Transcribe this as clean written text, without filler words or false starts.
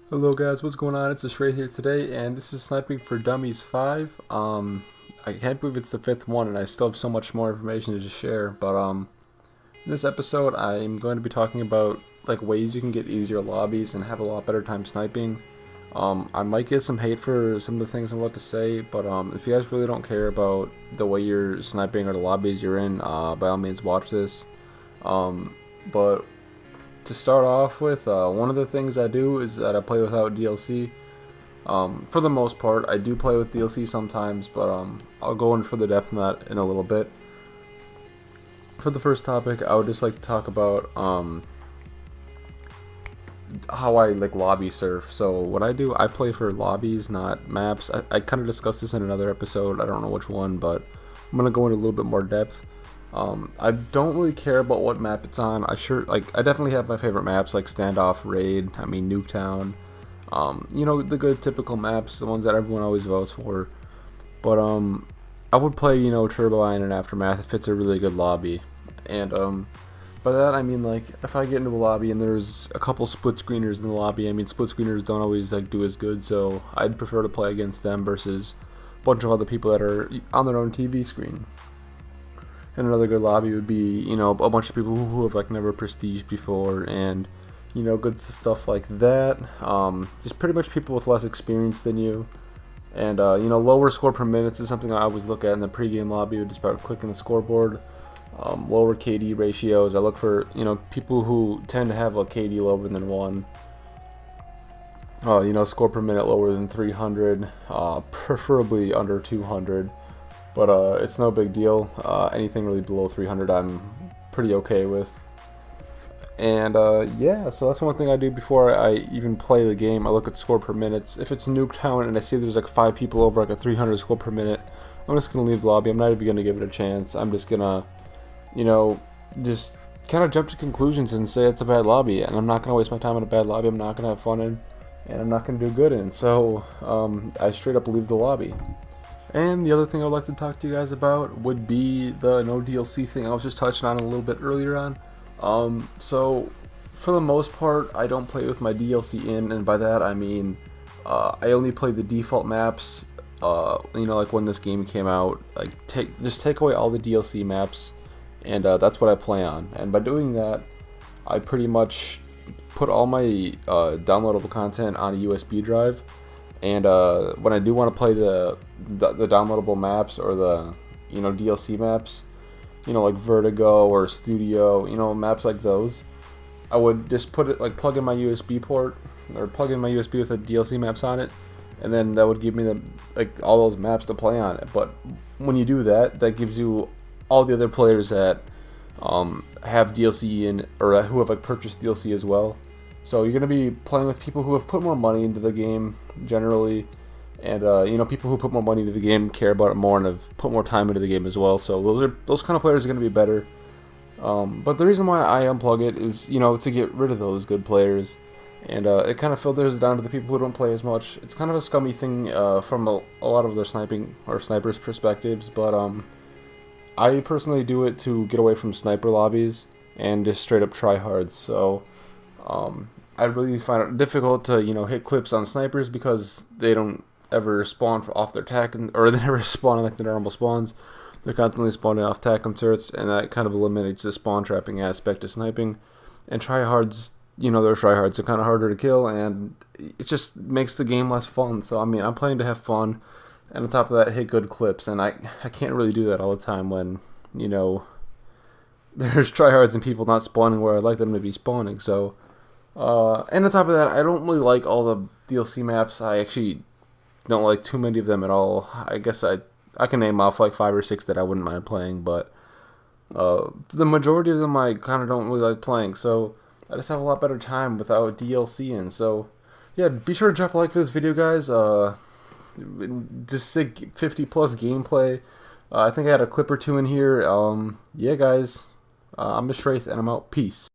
Hello guys, what's going on? It's a Schraith here today, and this is Sniping for Dummies 5. I can't believe it's the 5th one, and I still have so much more information to share. But in this episode, I'm going to be talking about like ways you can get easier lobbies and have a lot better time sniping. I might get some hate for some of the things I'm about to say, but if you guys really don't care about the way you're sniping or the lobbies you're in, by all means watch this. But to start off with, one of the things I do is that I play without DLC. For the most part, I do play with DLC sometimes, but I'll go in further depth in that in a little bit. For the first topic, I would just like to talk about how I like lobby surf. So what I do, I play for lobbies, not maps. I kind of discussed this in another episode. I don't know which one, but I'm gonna go into a little bit more depth. I don't really care about what map it's on. I definitely have my favorite maps like Standoff, Raid, Nuketown. You know, the good typical maps, the ones that everyone always votes for. But I would play, Turbo Iron and Aftermath if it's a really good lobby. And by that I mean, like, if I get into a lobby and there's a couple split screeners in the lobby, split screeners don't always like do as good, so I'd prefer to play against them versus a bunch of other people that are on their own TV screen. And another good lobby would be, a bunch of people who have like never prestiged before, and good stuff like that. Just pretty much people with less experience than you. And lower score per minutes is something I always look at in the pregame lobby. Just about clicking the scoreboard. Lower KD ratios. I look for people who tend to have a KD lower than 1. Score per minute lower than 300, preferably under 200. But it's no big deal. Anything really below 300 I'm pretty okay with. And yeah, so that's one thing I do before I even play the game. I look at score per minutes. If it's Nuketown and I see there's like 5 people over like a 300 score per minute, I'm just going to leave the lobby. I'm not even going to give it a chance. I'm just going to, just kind of jump to conclusions and say it's a bad lobby. And I'm not going to waste my time in a bad lobby. I'm not going to have fun in. And I'm not going to do good in. So I straight up leave the lobby. And the other thing I would like to talk to you guys about would be the no DLC thing I was just touching on a little bit earlier on. So for the most part, I don't play with my DLC in, and by that I mean I only play the default maps. Like when this game came out, like just take away all the DLC maps, and that's what I play on. And by doing that, I pretty much put all my downloadable content on a USB drive. And when I do want to play the downloadable maps or the DLC maps, like Vertigo or Studio, maps like those, I would just put it like plug in my USB port or plug in my USB with the DLC maps on it, and then that would give me all those maps to play on it. But when you do that, that gives you all the other players that have DLC in or who have purchased DLC as well. So you're going to be playing with people who have put more money into the game, generally, and people who put more money into the game care about it more and have put more time into the game as well. So those kind of players are going to be better. But the reason why I unplug it is to get rid of those good players, and it kind of filters down to the people who don't play as much. It's kind of a scummy thing from a lot of the sniping or snipers' perspectives, but I personally do it to get away from sniper lobbies and just straight up try hard. So I really find it difficult to hit clips on snipers because they don't ever spawn off their tack, or they never spawn like the normal spawns. They're constantly spawning off tack inserts, and that kind of eliminates the spawn trapping aspect of sniping. And tryhards, they're tryhards. They're kind of harder to kill, and it just makes the game less fun. So I'm playing to have fun, and on top of that, hit good clips. And I can't really do that all the time when there's tryhards and people not spawning where I'd like them to be spawning. So. And on top of that, I don't really like all the DLC maps. I actually don't like too many of them at all. I guess I can name off like 5 or 6 that I wouldn't mind playing, but the majority of them I kind of don't really like playing. So I just have a lot better time without DLC in. So yeah, be sure to drop a like for this video, guys. Just say 50 plus gameplay. I think I had a clip or 2 in here. Yeah, guys. I'm Schraith, and I'm out. Peace.